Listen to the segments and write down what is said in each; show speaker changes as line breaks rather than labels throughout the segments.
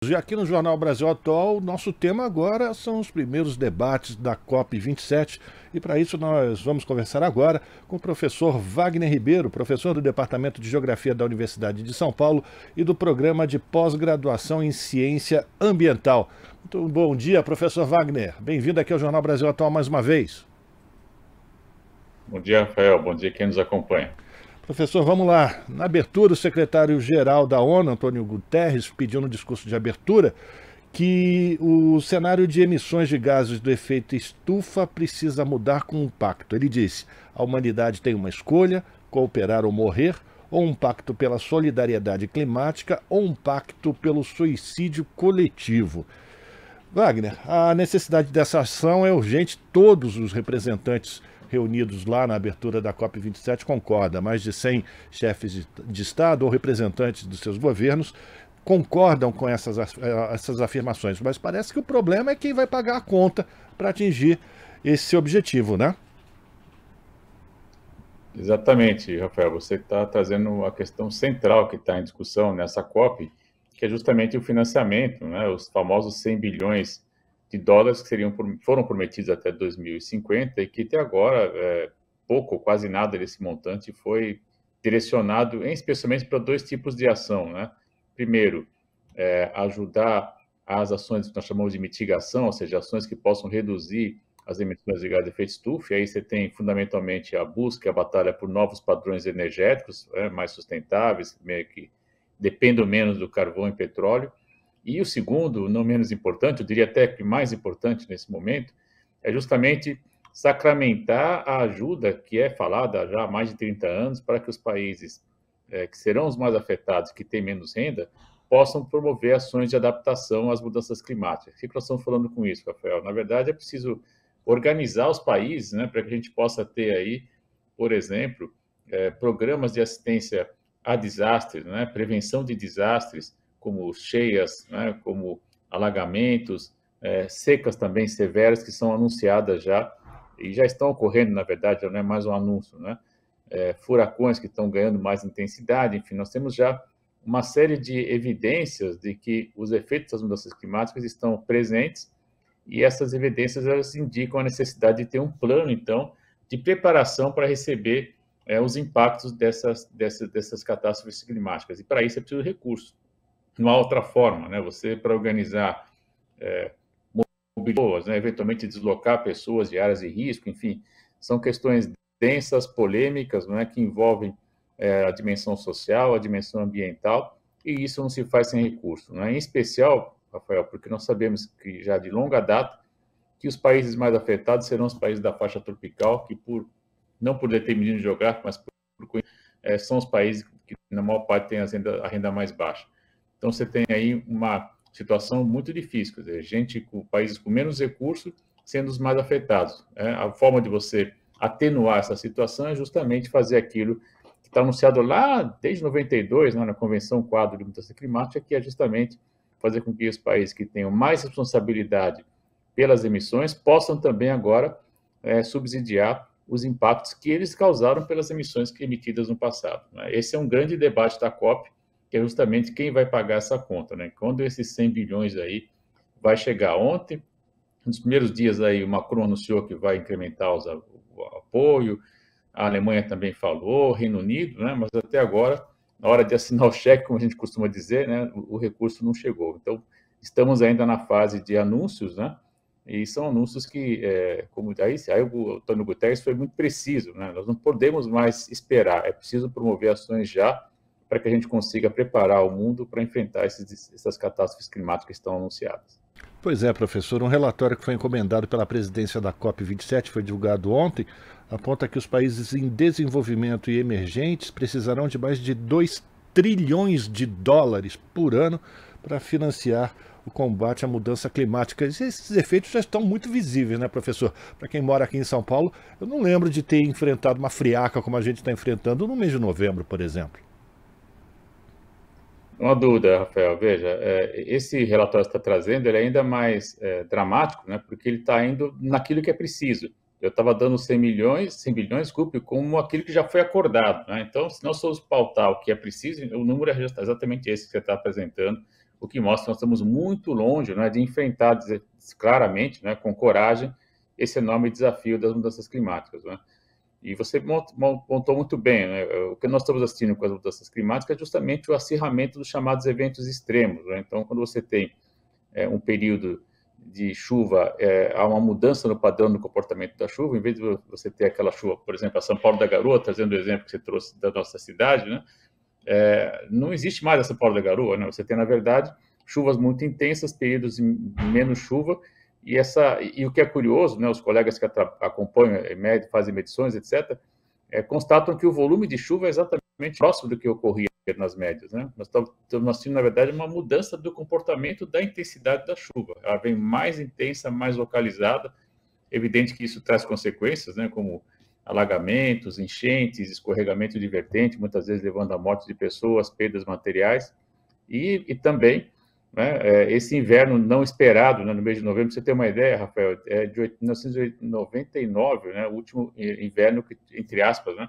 E aqui no Jornal Brasil Atual, nosso tema agora são os primeiros debates da COP27. E para isso nós vamos conversar agora com o professor Wagner Ribeiro, professor do Departamento de Geografia da Universidade de São Paulo e do Programa de Pós-Graduação em Ciência Ambiental. Muito bom dia, professor Wagner. Bem-vindo aqui ao Jornal Brasil Atual mais uma vez.
Bom dia, Rafael. Bom dia quem nos acompanha.
Professor, vamos lá. Na abertura, o secretário-geral da ONU, Antônio Guterres, pediu no discurso de abertura que o cenário de emissões de gases do efeito estufa precisa mudar com um pacto. Ele disse: a humanidade tem uma escolha, cooperar ou morrer, ou um pacto pela solidariedade climática, ou um pacto pelo suicídio coletivo. Wagner, a necessidade dessa ação é urgente. Todos os representantes reunidos lá na abertura da COP27 concordam. Mais de 100 chefes de Estado ou representantes dos seus governos concordam com essas afirmações. Mas parece que o problema é quem vai pagar a conta para atingir esse objetivo, né?
Exatamente, Rafael. Você está trazendo a questão central que está em discussão nessa COP, que é justamente o financiamento, né? Os famosos 100 bilhões de dólares que foram prometidos até 2050 e que até agora pouco, quase nada desse montante foi direcionado especialmente para dois tipos de ação, né? Primeiro, ajudar as ações que nós chamamos de mitigação, ou seja, ações que possam reduzir as emissões de gás de efeito estufa, e aí você tem fundamentalmente a busca e a batalha por novos padrões energéticos mais sustentáveis, meio que dependam menos do carvão e petróleo. E o segundo, não menos importante, eu diria até que mais importante nesse momento, é justamente sacramentar a ajuda que é falada já há mais de 30 anos para que os países que serão os mais afetados, que têm menos renda, possam promover ações de adaptação às mudanças climáticas. O que nós estamos falando com isso, Rafael? Na verdade, é preciso organizar os países, né, para que a gente possa ter aí, por exemplo, programas de assistência a desastres, né, prevenção de desastres, como cheias, né, como alagamentos, secas também severas, que são anunciadas já, e já estão ocorrendo, na verdade, já não é mais um anúncio, né? Furacões que estão ganhando mais intensidade, enfim, nós temos já uma série de evidências de que os efeitos das mudanças climáticas estão presentes, e essas evidências elas indicam a necessidade de ter um plano, então, de preparação para receber os impactos dessas catástrofes climáticas. E para isso é preciso recursos. Não há outra forma, né? Você, para organizar pessoas, né? Eventualmente deslocar pessoas de áreas de risco, enfim, são questões densas, polêmicas, né? Que envolvem a dimensão social, a dimensão ambiental, e isso não se faz sem recurso, né? Em especial, Rafael, porque nós sabemos que já de longa data que os países mais afetados serão os países da faixa tropical, que não por determinismo geográfico, mas são os países que na maior parte têm a renda mais baixa. Então você tem aí uma situação muito difícil, quer dizer, países com menos recursos sendo os mais afetados. A forma de você atenuar essa situação é justamente fazer aquilo que está anunciado lá desde 92, né, na Convenção Quadro de Mudança Climática, que é justamente fazer com que os países que tenham mais responsabilidade pelas emissões possam também agora subsidiar os impactos que eles causaram pelas emissões emitidas no passado, né? Esse é um grande debate da COP, que é justamente quem vai pagar essa conta, né? Quando esses 100 bilhões aí vai chegar. Ontem, nos primeiros dias aí, o Macron anunciou que vai incrementar o apoio, a Alemanha também falou, o Reino Unido, né? Mas até agora, na hora de assinar o cheque, como a gente costuma dizer, né, o recurso não chegou. Então, estamos ainda na fase de anúncios, né? E são anúncios que, como aí o Antônio Guterres foi muito preciso, né? Nós não podemos mais esperar, é preciso promover ações já para que a gente consiga preparar o mundo para enfrentar essas catástrofes climáticas que estão anunciadas.
Pois é, professor. Um relatório que foi encomendado pela presidência da COP27, foi divulgado ontem, aponta que os países em desenvolvimento e emergentes precisarão de mais de 2 trilhões de dólares por ano para financiar o combate à mudança climática. Esses efeitos já estão muito visíveis, né, professor? Para quem mora aqui em São Paulo, eu não lembro de ter enfrentado uma friaca como a gente está enfrentando no mês de novembro, por exemplo.
Uma dúvida, Rafael, veja, esse relatório que você está trazendo, ele é ainda mais dramático, né, porque ele está indo naquilo que é preciso. Eu estava dando 100 bilhões, desculpe, como aquilo que já foi acordado, né? Então, se nós formos pautar o que é preciso, o número é exatamente esse que você está apresentando, o que mostra que nós estamos muito longe, né, de enfrentar claramente, né, com coragem, esse enorme desafio das mudanças climáticas, né? E você montou muito bem, né? O que nós estamos assistindo com as mudanças climáticas é justamente o acirramento dos chamados eventos extremos, né? Então, quando você tem um período de chuva, há uma mudança no padrão do comportamento da chuva, em vez de você ter aquela chuva, por exemplo, a São Paulo da Garoa, trazendo o exemplo que você trouxe da nossa cidade, né? Não existe mais a São Paulo da Garoa, né? Você tem, na verdade, chuvas muito intensas, períodos de menos chuva, e o que é curioso, né, os colegas que acompanham, fazem medições, etc., constatam que o volume de chuva é exatamente próximo do que ocorria nas médias, né? Nós estamos assistindo, na verdade, uma mudança do comportamento da intensidade da chuva. Ela vem mais intensa, mais localizada. Evidente que isso traz consequências, né, como alagamentos, enchentes, escorregamento de vertente, muitas vezes levando à morte de pessoas, perdas materiais, e também, né, esse inverno não esperado, né, no mês de novembro. Pra você ter uma ideia, Rafael, é de 1999, né, o último inverno, entre aspas, né,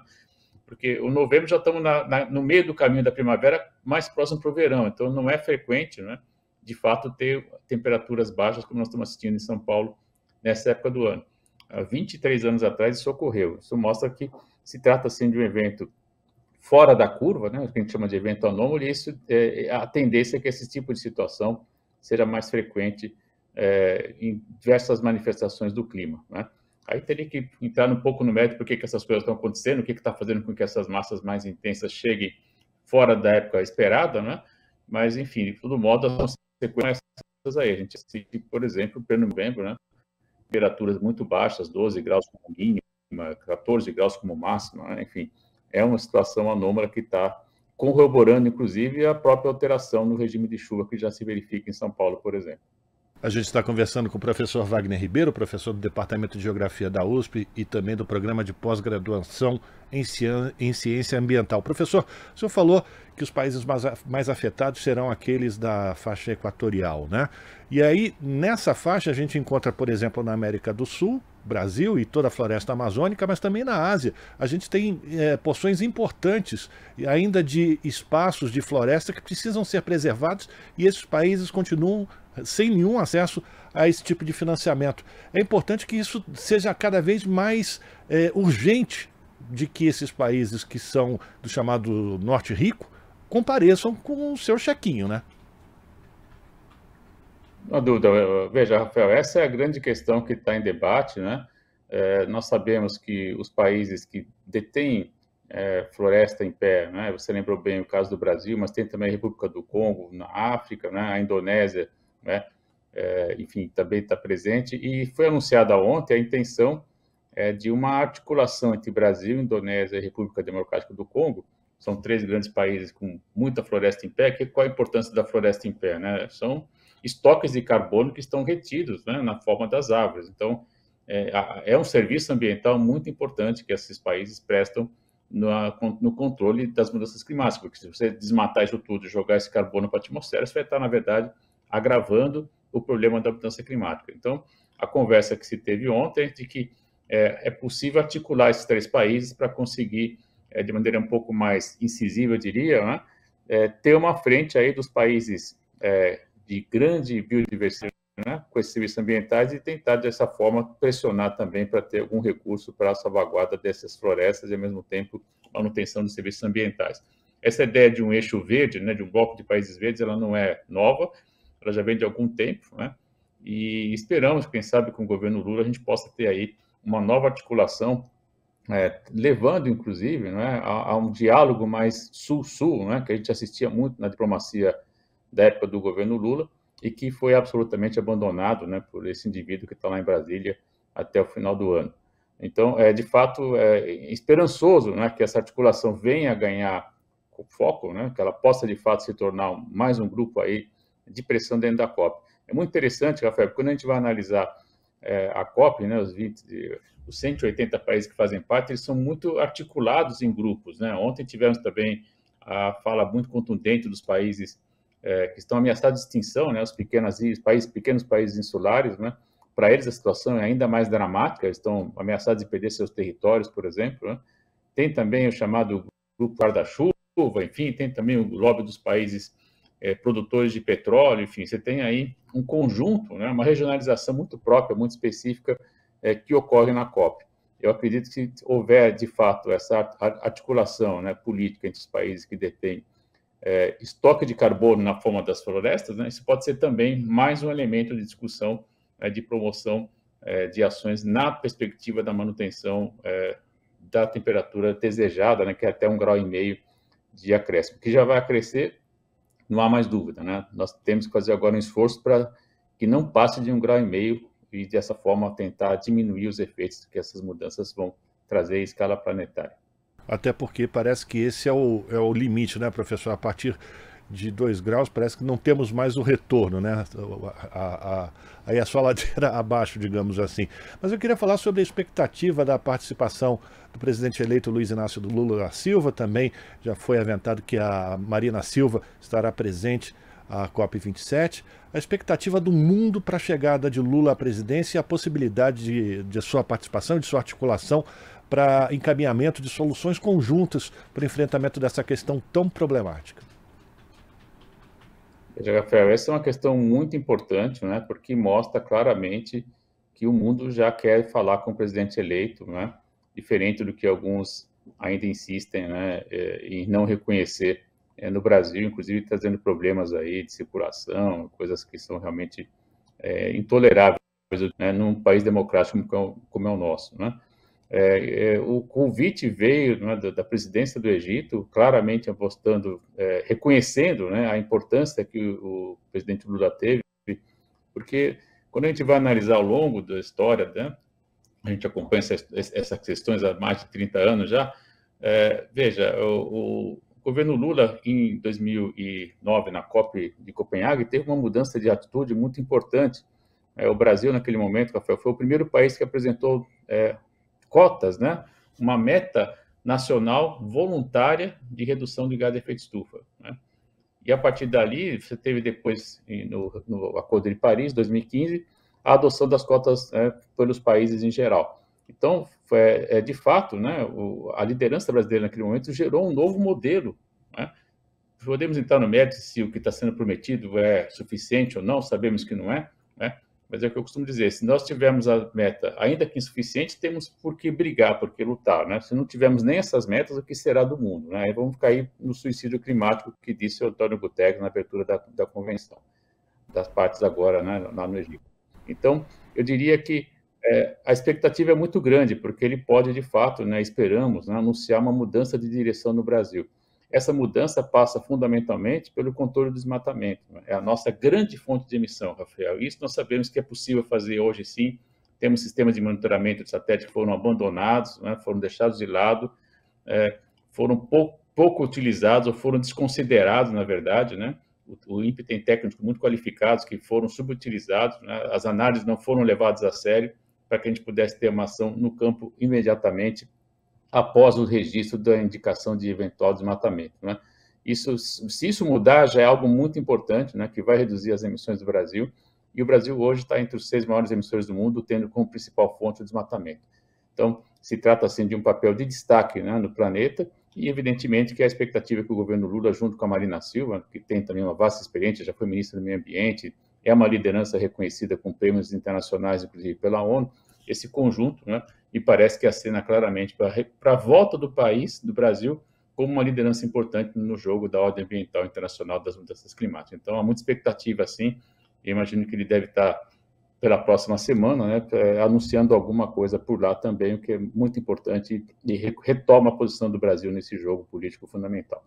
porque o novembro já estamos no meio do caminho da primavera, mais próximo para o verão, então não é frequente, né, de fato, ter temperaturas baixas como nós estamos assistindo em São Paulo nessa época do ano. Há 23 anos atrás isso ocorreu. Isso mostra que se trata, assim, de um evento fora da curva, né, o que a gente chama de evento anômalo, e isso, a tendência é que esse tipo de situação seja mais frequente em diversas manifestações do clima, né? Aí teria que entrar um pouco no mérito por que essas coisas estão acontecendo, o que está fazendo com que essas massas mais intensas cheguem fora da época esperada, né? Mas, enfim, de todo modo, as consequências aí. A gente assiste, por exemplo, em novembro, né, temperaturas muito baixas, 12 graus como mínima, 14 graus como máxima, né? Enfim, é uma situação anômala que está corroborando, inclusive, a própria alteração no regime de chuva que já se verifica em São Paulo, por exemplo.
A gente está conversando com o professor Wagner Ribeiro, professor do Departamento de Geografia da USP e também do Programa de Pós-Graduação em Ciência Ambiental. Professor, o senhor falou que os países mais afetados serão aqueles da faixa equatorial, né? E aí, nessa faixa, a gente encontra, por exemplo, na América do Sul, Brasil e toda a floresta amazônica, mas também na Ásia. A gente tem porções importantes ainda de espaços de floresta que precisam ser preservados, e esses países continuam sem nenhum acesso a esse tipo de financiamento. É importante que isso seja cada vez mais urgente, de que esses países que são do chamado Norte Rico compareçam com o seu chequinho, né?
Não há dúvida. Veja, Rafael, essa é a grande questão que está em debate, né? Nós sabemos que os países que detêm floresta em pé, né? Você lembrou bem o caso do Brasil, mas tem também a República do Congo, na África, né? A Indonésia, né? Enfim, também está presente. E foi anunciada ontem a intenção de uma articulação entre Brasil, Indonésia e República Democrática do Congo. São 3 grandes países com muita floresta em pé. Qual a importância da floresta em pé, né? São estoques de carbono que estão retidos, né, na forma das árvores. Então, é um serviço ambiental muito importante que esses países prestam no controle das mudanças climáticas, porque se você desmatar isso tudo e jogar esse carbono para a atmosfera, você vai estar, na verdade, agravando o problema da mudança climática. Então, a conversa que se teve ontem é de que é possível articular esses 3 países para conseguir, de maneira um pouco mais incisiva, eu diria, né, ter uma frente aí dos países de grande biodiversidade, né, com esses serviços ambientais, e tentar, dessa forma, pressionar também para ter algum recurso para a salvaguarda dessas florestas e, ao mesmo tempo, manutenção dos serviços ambientais. Essa ideia de um eixo verde, né, de um bloco de países verdes, ela não é nova, ela já vem de algum tempo, né, e esperamos, quem sabe, com o governo Lula, a gente possa ter aí uma nova articulação, levando, inclusive, né, a um diálogo mais sul-sul, né, que a gente assistia muito na diplomacia da época do governo Lula, e que foi absolutamente abandonado, né, por esse indivíduo que está lá em Brasília até o final do ano. Então, de fato, esperançoso, né, que essa articulação venha a ganhar foco, né, que ela possa, de fato, se tornar mais um grupo aí de pressão dentro da COP. É muito interessante, Rafael, porque quando a gente vai analisar a COP, né, os 180 países que fazem parte, eles são muito articulados em grupos, né? Ontem tivemos também a fala muito contundente dos países que estão ameaçados de extinção, né, os pequenos países insulares, né? Para eles a situação é ainda mais dramática, eles estão ameaçados de perder seus territórios, por exemplo, né? Tem também o chamado Grupo Guarda-Chuva, enfim, tem também o lobby dos países produtores de petróleo, enfim, você tem aí um conjunto, né, uma regionalização muito própria, muito específica, que ocorre na COP. Eu acredito que se houver, de fato, essa articulação, né, política entre os países que detêm estoque de carbono na forma das florestas, né, isso pode ser também mais um elemento de discussão, de promoção de ações na perspectiva da manutenção da temperatura desejada, né, que é até 1,5 graus de acréscimo, que já vai crescer, não há mais dúvida, né? Nós temos que fazer agora um esforço para que não passe de 1,5 graus e, dessa forma, tentar diminuir os efeitos que essas mudanças vão trazer em escala planetária.
Até porque parece que esse é o limite, né, professor? A partir de 2 graus parece que não temos mais o retorno, né? Aí é só ladeira abaixo, digamos assim. Mas eu queria falar sobre a expectativa da participação do presidente eleito Luiz Inácio Lula da Silva. Também já foi aventado que a Marina Silva estará presente à COP27. A expectativa do mundo para a chegada de Lula à presidência e a possibilidade de sua participação, de sua articulação para encaminhamento de soluções conjuntas para o enfrentamento dessa questão tão problemática.
Veja, Rafael, essa é uma questão muito importante, né, porque mostra claramente que o mundo já quer falar com o presidente eleito, né, diferente do que alguns ainda insistem, né, em não reconhecer no Brasil, inclusive trazendo problemas aí de circulação, coisas que são realmente intoleráveis, né, num país democrático como é o nosso, né. O convite veio, né, da presidência do Egito, claramente apostando, reconhecendo, né, a importância que o presidente Lula teve, porque quando a gente vai analisar ao longo da história, né, a gente acompanha essas questões há mais de 30 anos já, veja, o governo Lula, em 2009, na COP de Copenhague, teve uma mudança de atitude muito importante. O Brasil, naquele momento, Rafael, foi o primeiro país que apresentou cotas, né? Uma meta nacional voluntária de redução de efeito estufa, né? E a partir dali, você teve depois, no Acordo de Paris, 2015, a adoção das cotas pelos países em geral. Então, de fato, né, a liderança brasileira naquele momento gerou um novo modelo, né? Podemos entrar no mérito se o que está sendo prometido é suficiente ou não, sabemos que não é, né? Mas é o que eu costumo dizer, se nós tivermos a meta, ainda que insuficiente, temos por que brigar, por que lutar, né? Se não tivermos nem essas metas, o que será do mundo, né? Aí vamos cair no suicídio climático que disse o Antônio Guterres na abertura da convenção, das partes agora, né, lá no Egito. Então, eu diria que a expectativa é muito grande, porque ele pode, de fato, né, esperamos, né, anunciar uma mudança de direção no Brasil. Essa mudança passa fundamentalmente pelo controle do desmatamento. É a nossa grande fonte de emissão, Rafael. Isso nós sabemos que é possível fazer hoje, sim. Temos sistemas de monitoramento de satélite que foram abandonados, né, foram deixados de lado, foram pouco utilizados ou foram desconsiderados, na verdade, né? O INPE tem técnicos muito qualificados que foram subutilizados, né? As análises não foram levadas a sério para que a gente pudesse ter uma ação no campo imediatamente após o registro da indicação de eventual desmatamento, né? Se isso mudar, já é algo muito importante, né, que vai reduzir as emissões do Brasil, e o Brasil hoje está entre os 6 maiores emissores do mundo, tendo como principal fonte o desmatamento. Então, se trata, assim, de um papel de destaque, né, no planeta, e, evidentemente, que a expectativa é que o governo Lula, junto com a Marina Silva, que tem também uma vasta experiência, já foi ministra do Meio Ambiente, é uma liderança reconhecida com prêmios internacionais, inclusive pela ONU, esse conjunto, né, e parece que acena claramente para a volta do país, do Brasil, como uma liderança importante no jogo da ordem ambiental internacional das mudanças climáticas. Então, há muita expectativa, assim, e imagino que ele deve estar, pela próxima semana, né, anunciando alguma coisa por lá também, o que é muito importante e retoma a posição do Brasil nesse jogo político fundamental.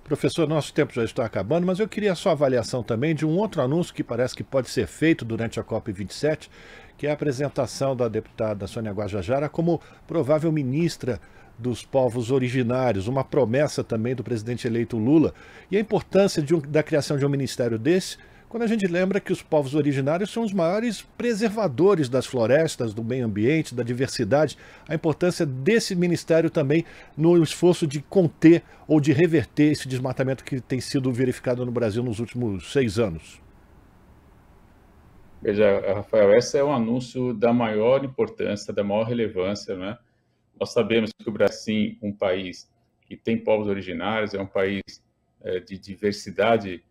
Professor, nosso tempo já está acabando, mas eu queria a sua avaliação também de um outro anúncio que parece que pode ser feito durante a COP27, que é a apresentação da deputada Sônia Guajajara como provável ministra dos povos originários, uma promessa também do presidente eleito Lula, e a importância da criação de um ministério desse, quando a gente lembra que os povos originários são os maiores preservadores das florestas, do meio ambiente, da diversidade, a importância desse ministério também no esforço de conter ou de reverter esse desmatamento que tem sido verificado no Brasil nos últimos 6 anos.
Veja, Rafael, esse é um anúncio da maior importância, da maior relevância, né? Nós sabemos que o Brasil é um país que tem povos originários, é um país de diversidade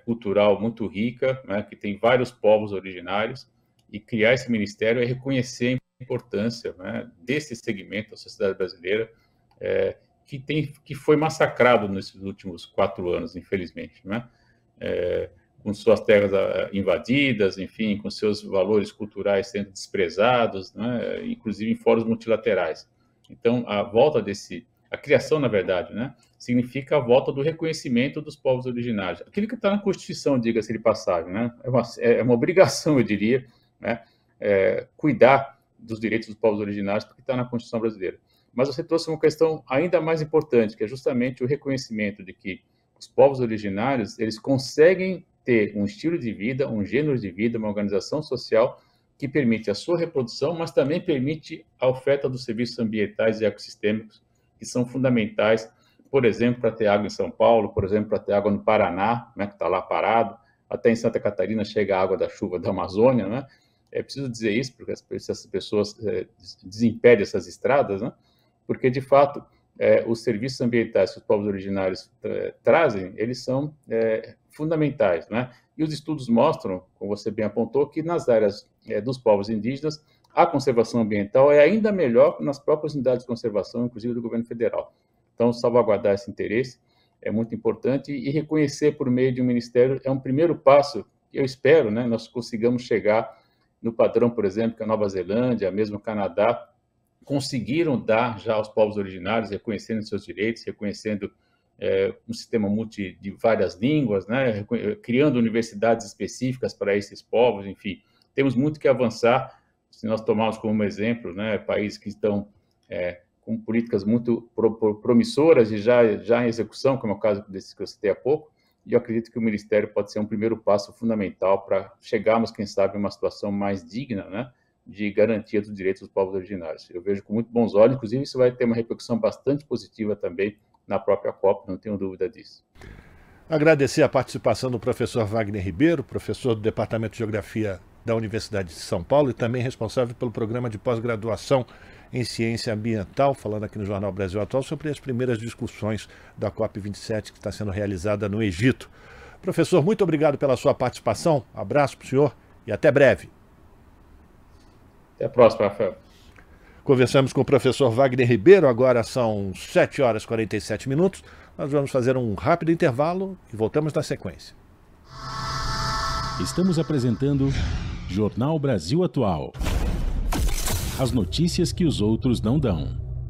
cultural muito rica, né, que tem vários povos originários, e criar esse ministério é reconhecer a importância, né, desse segmento da sociedade brasileira, que foi massacrado nesses últimos 4 anos, infelizmente, né? Com suas terras invadidas, enfim, com seus valores culturais sendo desprezados, né? Inclusive em fóruns multilaterais. Então, a criação, na verdade, né, significa a volta do reconhecimento dos povos originários. Aquilo que está na Constituição, diga-se de passagem, né? É uma obrigação, eu diria, né, cuidar dos direitos dos povos originários, porque está na Constituição brasileira. Mas você trouxe uma questão ainda mais importante, que é justamente o reconhecimento de que os povos originários, eles conseguem ter um estilo de vida, um gênero de vida, uma organização social que permite a sua reprodução, mas também permite a oferta dos serviços ambientais e ecossistêmicos, que são fundamentais, por exemplo, para ter água em São Paulo, por exemplo, para ter água no Paraná, né, que está lá parado, até em Santa Catarina chega a água da chuva da Amazônia, né? É preciso dizer isso, porque essas pessoas desimpedem essas estradas, né? Porque, de fato, os serviços ambientais que os povos originários trazem, eles são fundamentais, né? E os estudos mostram, como você bem apontou, que nas áreas dos povos indígenas, a conservação ambiental é ainda melhor nas próprias unidades de conservação, inclusive do governo federal. Então, salvaguardar esse interesse é muito importante e reconhecer por meio de um ministério é um primeiro passo que eu espero, né, nós consigamos chegar no padrão, por exemplo, que a Nova Zelândia, mesmo o Canadá, conseguiram dar já aos povos originários, reconhecendo seus direitos, reconhecendo um sistema de várias línguas, né, criando universidades específicas para esses povos, enfim. Temos muito que avançar, se nós tomarmos como exemplo, né, países que estão com políticas muito promissoras e já em execução, como é o caso desse que eu citei há pouco, e eu acredito que o Ministério pode ser um primeiro passo fundamental para chegarmos, quem sabe, a uma situação mais digna, né, de garantia dos direitos dos povos originários. Eu vejo com muito bons olhos, inclusive isso vai ter uma repercussão bastante positiva também na própria COP, não tenho dúvida disso.
Agradecer a participação do professor Wagner Ribeiro, professor do Departamento de Geografia da Universidade de São Paulo e também responsável pelo programa de pós-graduação em Ciência Ambiental, falando aqui no Jornal Brasil Atual sobre as primeiras discussões da COP27 que está sendo realizada no Egito. Professor, muito obrigado pela sua participação, abraço para o senhor e até breve.
Até a próxima, Rafael.
Conversamos com o professor Wagner Ribeiro, agora são 7h47. Nós vamos fazer um rápido intervalo e voltamos na sequência.
Estamos apresentando Jornal Brasil Atual. As notícias que os outros não dão.